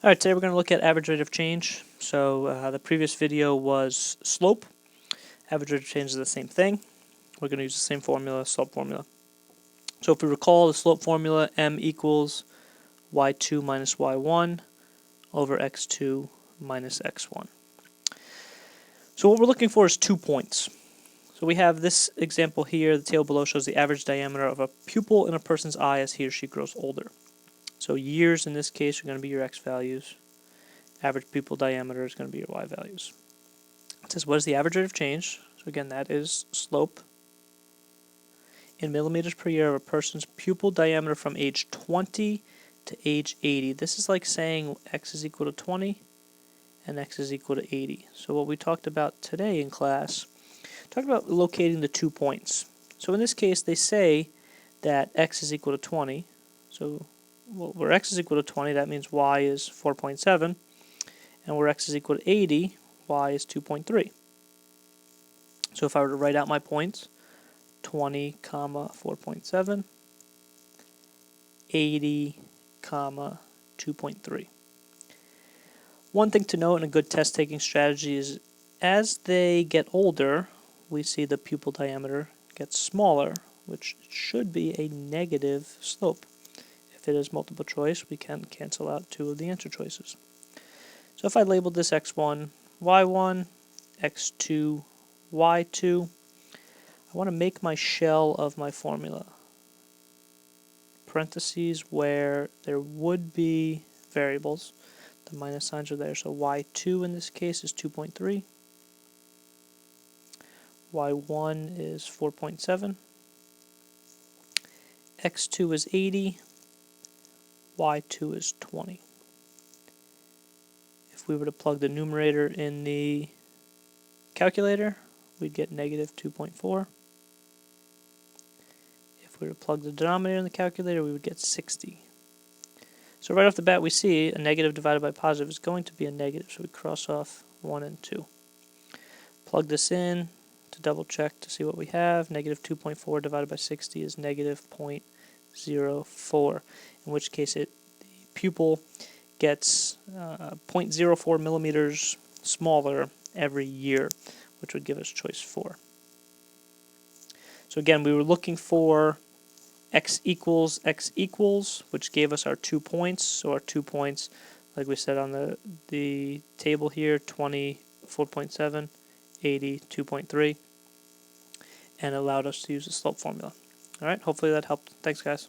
Alright, today we're going to look at average rate of change. So the previous video was slope. Average rate of change is the same thing. We're going to use the same formula, slope formula. So if we recall the slope formula, m equals y2 minus y1 over x2 minus x1. So what we're looking for is 2 points. So we have this example here. The table below shows the average diameter of a pupil in a person's eye as he or she grows older. So years in this case are going to be your x values. Average pupil diameter is going to be your y values. It says, what is the average rate of change? So again, that is slope in millimeters per year of a person's pupil diameter from age 20 to age 80. This is like saying x is equal to 20 and x is equal to 80. So what we talked about today in class, talked about locating the 2 points. So in this case, they say that x is equal to 20. So where x is equal to 20, that means y is 4.7. And where x is equal to 80, y is 2.3. So if I were to write out my points, 20, 4.7, 80, 2.3. One thing to note in a good test-taking strategy is as they get older, we see the pupil diameter gets smaller, which should be a negative slope. If it is multiple choice, we can cancel out 2 of the answer choices. So if I labeled this x1, y1, x2, y2, I want to make my shell of my formula. Parentheses where there would be variables. The minus signs are there. So y2 in this case is 2.3. y1 is 4.7. x2 is 80. y2 is 20. If we were to plug the numerator in the calculator, we'd get negative 2.4. If we were to plug the denominator in the calculator, we would get 60. So right off the bat, we see a negative divided by positive is going to be a negative, so we cross off 1 and 2. Plug this in to double check to see what we have. Negative 2.4 divided by 60 is negative 0.04, in which case the pupil gets 0.04 millimeters smaller every year, which would give us choice 4. So again, we were looking for x equals, which gave us our 2 points. So our 2 points, like we said on the table here, 20, 4.7, 80, 2.3, and allowed us to use the slope formula. All right, hopefully that helped. Thanks, guys.